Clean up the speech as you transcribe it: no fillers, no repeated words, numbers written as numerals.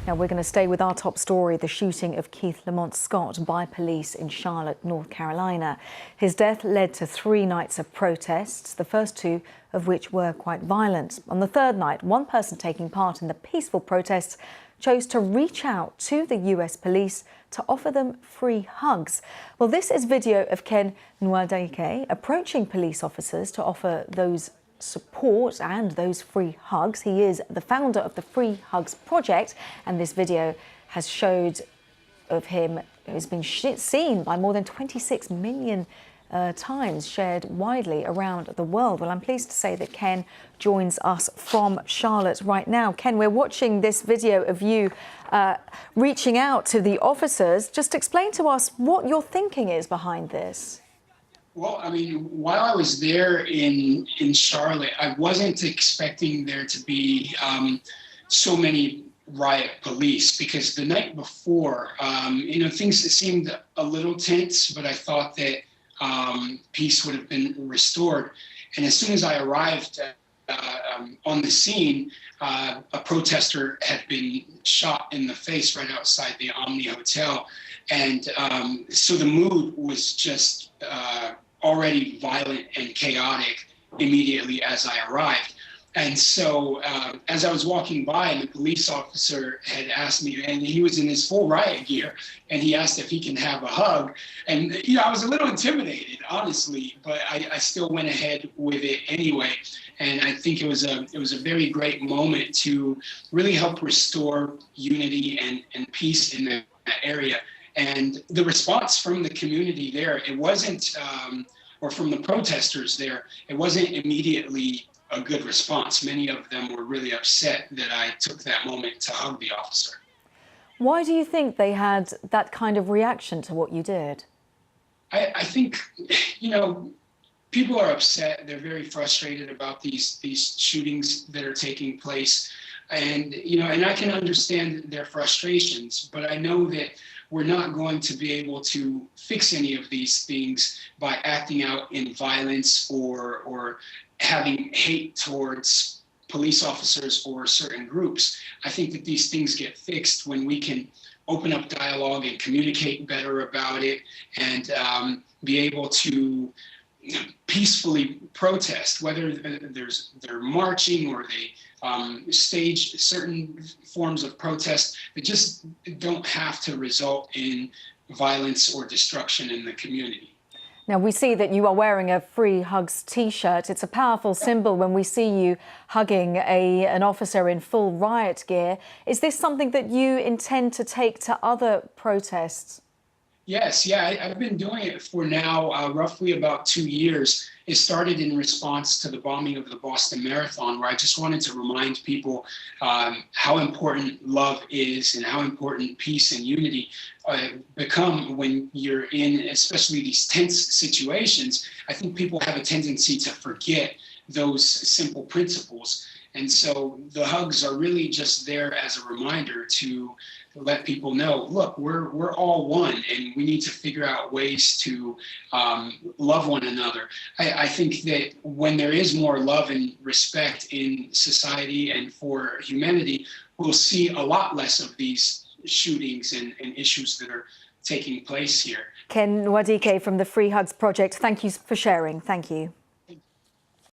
Now we're going to stay with our top story, the shooting of Keith Lamont Scott by police in Charlotte, North Carolina. His death led to 3 nights of protests, the first 2 of which were quite violent. On the third night, one person taking part in the peaceful protests chose to reach out to the US police to offer them free hugs. Well, this is video of Ken Nwadike approaching police officers to offer those support and those free hugs. He is the founder of the Free Hugs Project, and this video has showed of him has been seen by more than 26 million times, shared widely around the world. Well, I'm pleased to say that Ken joins us from Charlotte right now. Ken, we're watching this video of you reaching out to the officers. Just explain to us what your thinking is behind this. Well, I mean, while I was there in Charlotte, I wasn't expecting there to be so many riot police, because the night before, things seemed a little tense, but I thought that peace would have been restored. And as soon as I arrived on the scene, a protester had been shot in the face right outside the Omni Hotel. And so the mood was just already violent and chaotic immediately as I arrived. And so as I was walking by, and the police officer had asked me, and he was in his full riot gear, and he asked if he can have a hug. And, I was a little intimidated, honestly, but I still went ahead with it anyway. And I think it was a very great moment to really help restore unity and peace in that area. And the response from the community there, it wasn't, or from the protesters there, it wasn't immediately a good response. Many of them were really upset that I took that moment to hug the officer. Why do you think they had that kind of reaction to what you did? I think, people are upset. They're very frustrated about these shootings that are taking place. And, and I can understand their frustrations, but I know that we're not going to be able to fix any of these things by acting out in violence or having hate towards police officers or certain groups. I think that these things get fixed when we can open up dialogue and communicate better about it, and be able to peacefully protest, whether they're marching or they stage certain forms of protest that just don't have to result in violence or destruction in the community. Now, we see that you are wearing a Free Hugs T-shirt. It's a powerful symbol when we see you hugging an officer in full riot gear. Is this something that you intend to take to other protests? Yes, I've been doing it for now roughly about 2 years. It started in response to the bombing of the Boston Marathon, where I just wanted to remind people how important love is and how important peace and unity become when you're in, especially these tense situations. I think people have a tendency to forget those simple principles. And so the hugs are really just there as a reminder to let people know, look, we're all one, and we need to figure out ways to love one another. I think that when there is more love and respect in society and for humanity, we'll see a lot less of these shootings and issues that are taking place here. Ken Nwadike from the Free Hugs Project, thank you for sharing. Thank you.